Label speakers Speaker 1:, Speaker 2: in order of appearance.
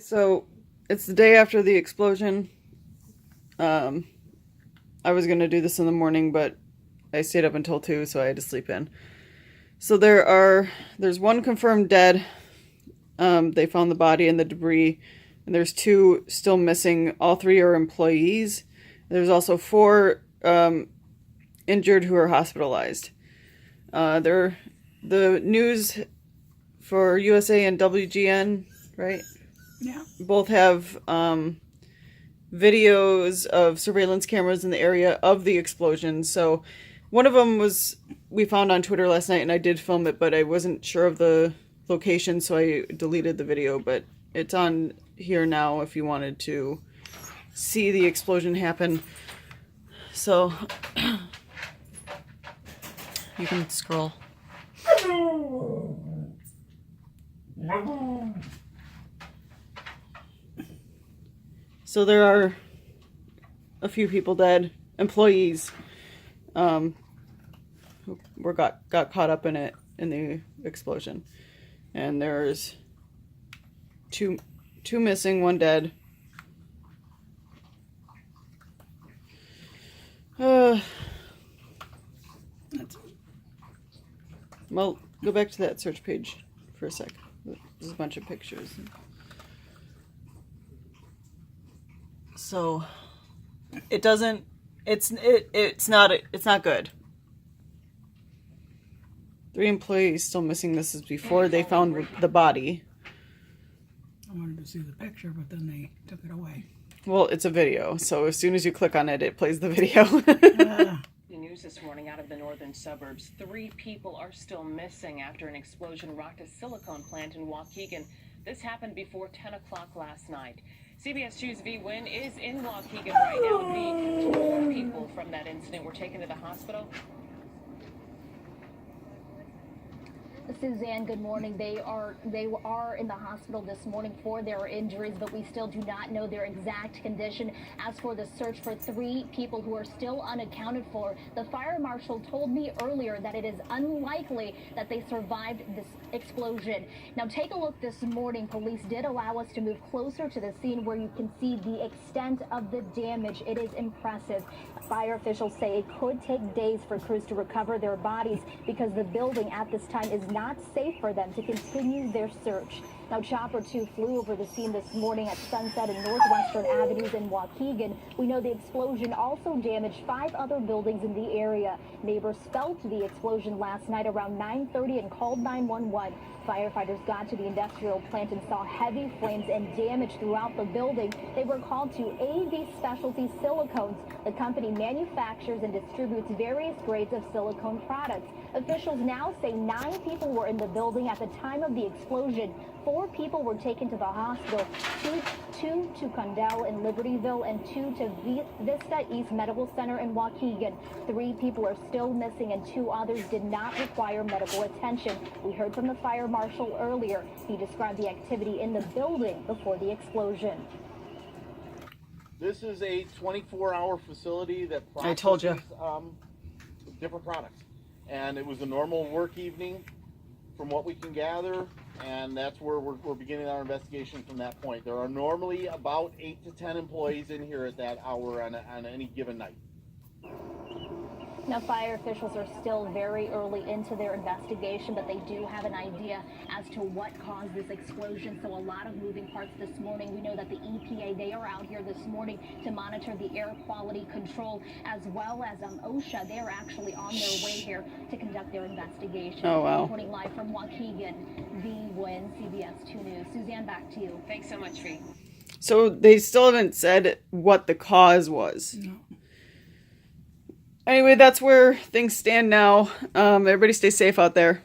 Speaker 1: So it's the day after the explosion. I was gonna do this in the morning, but I stayed up until 2, so I had to sleep in. So there's one confirmed dead. They found the body and the debris, and there's 2 still missing. All 3 are employees. There's also 4 injured who are hospitalized. The news for USA and WGN, right?
Speaker 2: Yeah.
Speaker 1: Both have videos of surveillance cameras in the area of the explosion. So one of them we found on Twitter last night, and I did film it, but I wasn't sure of the location, so I deleted the video. But it's on here now if you wanted to see the explosion happen. So you can scroll. So there are a few people dead, employees, who got caught up in the explosion, and there's two missing, 1 dead. Well, go back to that search page for a sec. There's a bunch of pictures. So it's not good. 3 employees still missing. This is before they found the body.
Speaker 2: I wanted to see the picture, but then they took it away.
Speaker 1: Well, it's a video, so as soon as you click on it, it plays the video.
Speaker 3: News this morning out of the northern suburbs. 3 people are still missing after an explosion rocked a silicone plant in Waukegan. This happened before 10 o'clock last night. CBS 2's V Wynn is in Waukegan right now. V, 4 people from that incident were taken to the hospital.
Speaker 4: Suzanne, good morning. They are in the hospital this morning for their injuries, but we still do not know their exact condition. As for the search for 3 people who are still unaccounted for, the fire marshal told me earlier that it is unlikely that they survived this explosion. Now take a look this morning. Police did allow us to move closer to the scene where you can see the extent of the damage. It is impressive. Fire officials say it could take days for crews to recover their bodies because the building at this time is not safe for them to continue their search. Now, Chopper 2 flew over the scene this morning at Sunset and Northwestern Avenues in Waukegan. We know the explosion also damaged 5 other buildings in the area. Neighbors felt the explosion last night around 9:30 and called 911. Firefighters got to the industrial plant and saw heavy flames and damage throughout the building. They were called to AV Specialty Silicones. The company manufactures and distributes various grades of silicone products. Officials now say 9 people were in the building at the time of the explosion. 4 people were taken to the hospital, two to Condell in Libertyville and 2 to Vista East Medical Center in Waukegan. 3 people are still missing and 2 others did not require medical attention. We heard from the fire marshal earlier. He described the activity in the building before the explosion.
Speaker 5: This is a 24-hour facility that processes
Speaker 1: I told you.
Speaker 5: Different products. And it was a normal work evening from what we can gather, and that's where we're beginning our investigation from that point. There are normally about 8 to 10 employees in here at that hour on any given night.
Speaker 4: Now, fire officials are still very early into their investigation, but they do have an idea as to what caused this explosion. So a lot of moving parts this morning. We know that the EPA, they are out here this morning to monitor the air quality control, as well as OSHA. They are actually on their way here to conduct their investigation.
Speaker 1: Oh, wow.
Speaker 4: Reporting live from Waukegan, V Wynn, CBS 2 News. Suzanne, back to you.
Speaker 3: Thanks so much, V.
Speaker 1: So they still haven't said what the cause was.
Speaker 2: No.
Speaker 1: Anyway, that's where things stand now. Everybody stay safe out there.